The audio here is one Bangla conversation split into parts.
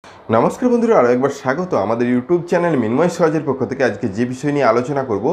নমস্কার বন্ধুরা, আরও একবার স্বাগত আমাদের ইউটিউব চ্যানেল মৃন্ময় সহজের পক্ষ থেকে। আজকে যে বিষয় নিয়ে আলোচনা করব,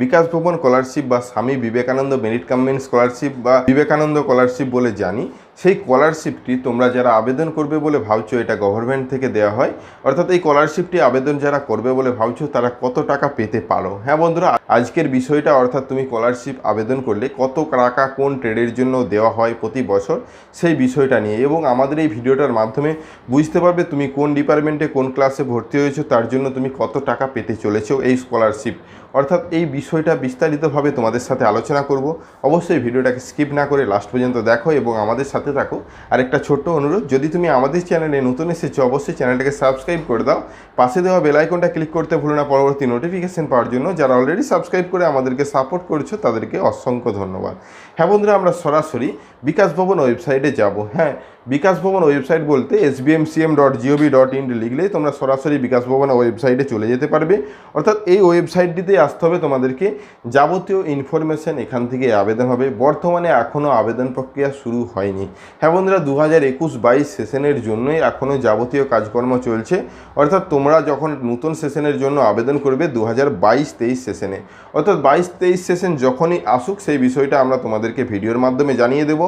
বিকাশ ভবন স্কলারশিপ বা Swami Vivekananda merit comment scholarship বা বিবেকানন্দ স্কলারশিপ বলে জানি, সেই স্কলারশিপটি তোমরা যারা আবেদন করবে বলে ভাবছো এটা গভর্নমেন্ট থেকে দেওয়া হয়, অর্থাৎ এই স্কলারশিপটি আবেদন যারা করবে বলে ভাবছো তারা কত টাকা পেতে পারো। হ্যাঁ বন্ধুরা, আজকের বিষয়টা অর্থাৎ তুমি স্কলারশিপ আবেদন করলে কত টাকা কোন ট্রেডের জন্য দেওয়া হয় প্রতি বছর সেই বিষয়টা নিয়ে, এবং আমাদের এই ভিডিওটার মাধ্যমে বুঝতে পারবে তুমি কোন ডিপার্টমেন্টে কোন ক্লাসে ভর্তি হয়েছো, তার জন্য তুমি কত টাকা পেতে চলেছো এই স্কলারশিপ। অর্থাৎ এই বিষয়টা বিস্তারিতভাবে তোমাদের সাথে আলোচনা করব। অবশ্যই ভিডিওটাকে স্কিপ না করে লাস্ট পর্যন্ত দেখো এবং আমাদের সাথে থাকো। আর একটা ছোট্ট অনুরোধ, যদি তুমি আমাদের চ্যানেলে নতুন এসেছো অবশ্যই চ্যানেলটাকে সাবস্ক্রাইব করে দাও, পাশে দেওয়া বেল আইকনটা ক্লিক করতে ভুলো না পরবর্তী নোটিফিকেশন পাওয়ার জন্য। যারা অলরেডি সাবস্ক্রাইব করে আমাদেরকে সাপোর্ট করছো তাদেরকে অসংখ্য ধন্যবাদ। হ্যাঁ বন্ধুরা, আমরা সরাসরি বিকাশ ভবন ওয়েবসাইটে যাব। হ্যাঁ, বিকাশ ভবন ওয়েবসাইট বলতে sbmcm.gov.in লিখলেই তোমরা সরাসরি বিকাশ ভবন ওয়েবসাইটে চলে যেতে পারবে। অর্থাৎ এই ওয়েবসাইটটিতে আসতে হবে তোমাদেরকে, যাবতীয় ইনফরমেশান এখান থেকে আবেদন হবে। বর্তমানে এখনও আবেদন প্রক্রিয়া শুরু হয়নি। হ্যাঁ বন্ধুরা, 2021-22 সেশনের জন্যই এখনও যাবতীয় কাজকর্ম চলছে। অর্থাৎ তোমরা যখন নতুন সেশনের জন্য আবেদন করবে 2022-23 সেশনে, অর্থাৎ 22-23 সেশন যখনই আসুক সেই বিষয়টা আমরা তোমাদেরকে ভিডিওর মাধ্যমে জানিয়ে দেব।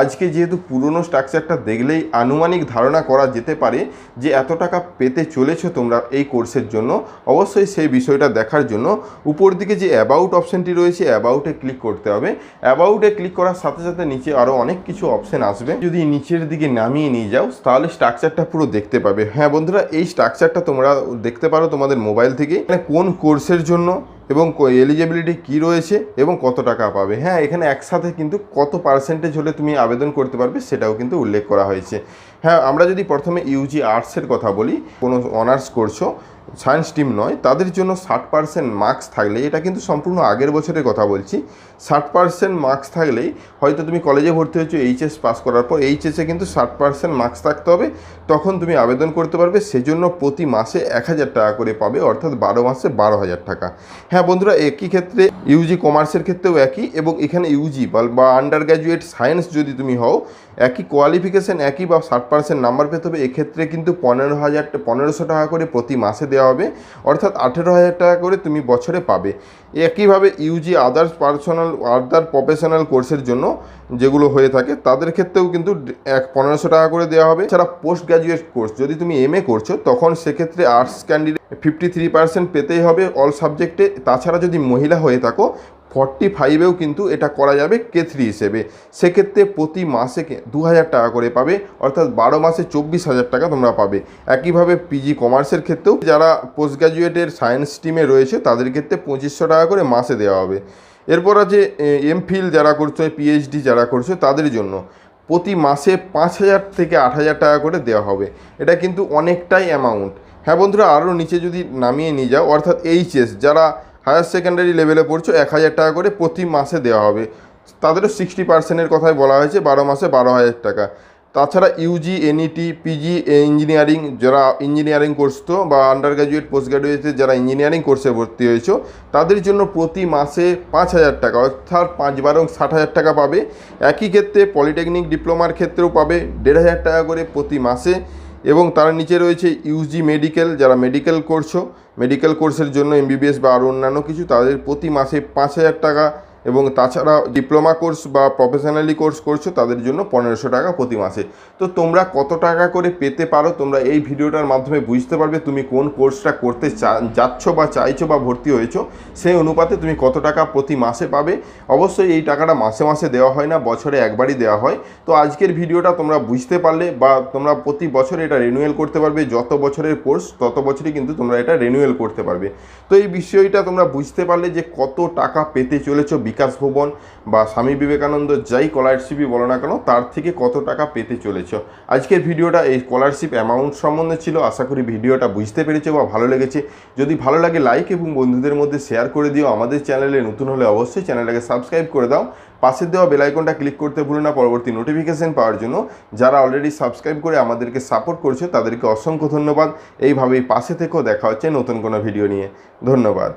আজকে যেহেতু পুরনো স্ট্রাকচারটা দেখলেই আনুমানিক ধারণা করা যেতে পারে যে এত টাকা পেতে চলেছো তোমরা এই কোর্সের জন্য, অবশ্যই সেই বিষয়টা দেখার জন্য উপর দিকে যে অ্যাবাউট অপশানটি রয়েছে অ্যাবাউটে ক্লিক করতে হবে। অ্যাবাউটে ক্লিক করার সাথে সাথে নিচে আরও অনেক কিছু অপশান আসবে। যদি নিচের দিকে নামিয়ে নিয়ে যাও তাহলে স্ট্রাকচারটা পুরো দেখতে পাবে। হ্যাঁ বন্ধুরা, এই স্ট্রাকচারটা তোমরা দেখতে পারো তোমাদের মোবাইল থেকে, মানে কোন কোর্সের জন্য এবং এলিজিবিলিটি কী রয়েছে এবং কত টাকা পাবে। হ্যাঁ, এখানে একসাথে কিন্তু কত পার্সেন্টেজ হলে তুমি আবেদন করতে পারবে সেটাও কিন্তু উল্লেখ করা হয়েছে। হ্যাঁ, আমরা যদি প্রথমে ইউজি আর্টসের কথা বলি, কোনো অনার্স করছো, সায়েন্স টিম নয়, তাদের জন্য 60% মার্কস থাকলে, এটা কিন্তু সম্পূর্ণ আগের বছরের কথা বলছি, 60% মার্কস থাকলেই হয়তো তুমি কলেজে ভর্তি হয়েছো এইচএস পাস করার পর, এইচএসে কিন্তু 60% মার্কস থাকতে হবে, তখন তুমি আবেদন করতে পারবে। সেজন্য প্রতি মাসে 1000 টাকা করে পাবে, অর্থাৎ 12 মাসে 12,000 টাকা। হ্যাঁ বন্ধুরা, একই ক্ষেত্রে ইউজি কমার্সের ক্ষেত্রেও একই, এবং এখানে ইউজি বা আন্ডার গ্র্যাজুয়েট সায়েন্স যদি তুমি হও, একই কোয়ালিফিকেশান একই বা 60% নাম্বার পেতে হবে। এক্ষেত্রে কিন্তু 1500 টাকা করে প্রতি মাসে দেওয়া হবে, অর্থাৎ 18,000 টাকা করে তুমি বছরে পাবে। একইভাবে ইউজি আদার প্রফেশনাল কোর্সের জন্য যেগুলো হয়ে থাকে তাদের ক্ষেত্রেও কিন্তু 1500 টাকা করে দেওয়া হবে। এছাড়া পোস্ট গ্র্যাজুয়েট কোর্স যদি তুমি এমএ করছো তখন সেক্ষেত্রে আর্টস ক্যান্ডিডেট 53% পেতেই হবে অল সাবজেক্টে। তাছাড়া যদি মহিলা হয়ে থাকো 45-এও কিন্তু এটা করা যাবে K3 হিসেবে। সেক্ষেত্রে প্রতি মাসে 2000 টাকা করে পাবে, অর্থাৎ 12 মাসে 24,000 টাকা তোমরা পাবে। একইভাবে পিজি কমার্সের ক্ষেত্রেও যারা পোস্ট গ্র্যাজুয়েটের সায়েন্স স্ট্রিমে রয়েছে তাদের ক্ষেত্রে 2500 টাকা করে মাসে দেওয়া হবে। এরপর আছে এমফিল যারা করছো, পিএইচডি যারা করছো তাদের জন্য প্রতি মাসে 5,000 থেকে 8,000 টাকা করে দেওয়া হবে। এটা কিন্তু অনেকটাই অ্যামাউন্ট। হ্যাঁ বন্ধুরা, আরও নিচে যদি নামিয়ে নিয়ে যাও, অর্থাৎ এইচএস যারা হায়ার সেকেন্ডারি লেভেলে পড়ছো 1000 টাকা করে প্রতি মাসে দেওয়া হবে। তাদেরও 60%-এর কথাই বলা হয়েছে, 12 মাসে 12,000 টাকা। তাছাড়া ইউজি এনইটি পিজি ইঞ্জিনিয়ারিং যারা ইঞ্জিনিয়ারিং করছো বা আন্ডার গ্র্যাজুয়েট পোস্ট গ্র্যাজুয়েটে যারা ইঞ্জিনিয়ারিং কোর্সে ভর্তি হয়েছো তাদের জন্য প্রতি মাসে 5,000 টাকা, অর্থাৎ 5-12 60,000 টাকা পাবে। একই ক্ষেত্রে পলিটেকনিক ডিপ্লোমার ক্ষেত্রেও পাবে 1,500 টাকা করে প্রতি মাসে। এবং তার নিচে রয়েছে ইউজি মেডিকেল, যারা মেডিকেল করছো, মেডিকেল কোর্সের জন্য এমবিবিএস বা আরও অন্যান্য কিছু, তাদের প্রতি মাসে 5,000 টাকা। এবং তাছাড়া ডিপ্লোমা কোর্স বা প্রফেশনালি কোর্স করছো তাদের জন্য 1500 টাকা প্রতি মাসে। তো তোমরা কত টাকা করে পেতে পারো তোমরা এই ভিডিওটার মাধ্যমে বুঝতে পারবে তুমি কোন কোর্সটা করতে যাচ্ছ বা চাইছো বা ভর্তি হয়েছো, সেই অনুপাতে তুমি কত টাকা প্রতি মাসে পাবে। অবশ্যই এই টাকাটা মাসে মাসে দেওয়া হয় না, বছরে একবারই দেওয়া হয়। তো আজকের ভিডিওটা তোমরা বুঝতে পারলে বা তোমরা প্রতি বছর এটা রিনিউয়াল করতে পারবে, যত বছরের কোর্স তত বছরই কিন্তু তোমরা এটা রিনিউয়াল করতে পারবে। তো এই বিষয়টা তোমরা বুঝতে পারলে যে কত টাকা পেতে চলেছো বিকাশ ভবন বা স্বামী বিবেকানন্দ যাই স্কলারশিপই বলো না কেন তার থেকে কত টাকা পেতে চলেছ। আজকের ভিডিওটা এই স্কলারশিপ অ্যামাউন্ট সম্বন্ধে ছিল। আশা করি ভিডিওটা বুঝতে পেরেছো বা ভালো লেগেছে। যদি ভালো লাগে লাইক এবং বন্ধুদের মধ্যে শেয়ার করে দিও। আমাদের চ্যানেলে নতুন হলে অবশ্যই চ্যানেলটাকে সাবস্ক্রাইব করে দাও, পাশের দেওয়া বেল আইকনটা ক্লিক করতে ভুলো না পরবর্তী নোটিফিকেশন পাওয়ার জন্য। যারা অলরেডি সাবস্ক্রাইব করে আমাদেরকে সাপোর্ট করছো তাদেরকে অসংখ্য ধন্যবাদ। এইভাবেই পাশে থেকেও দেখা হচ্ছে নতুন কোনো ভিডিও নিয়ে। ধন্যবাদ।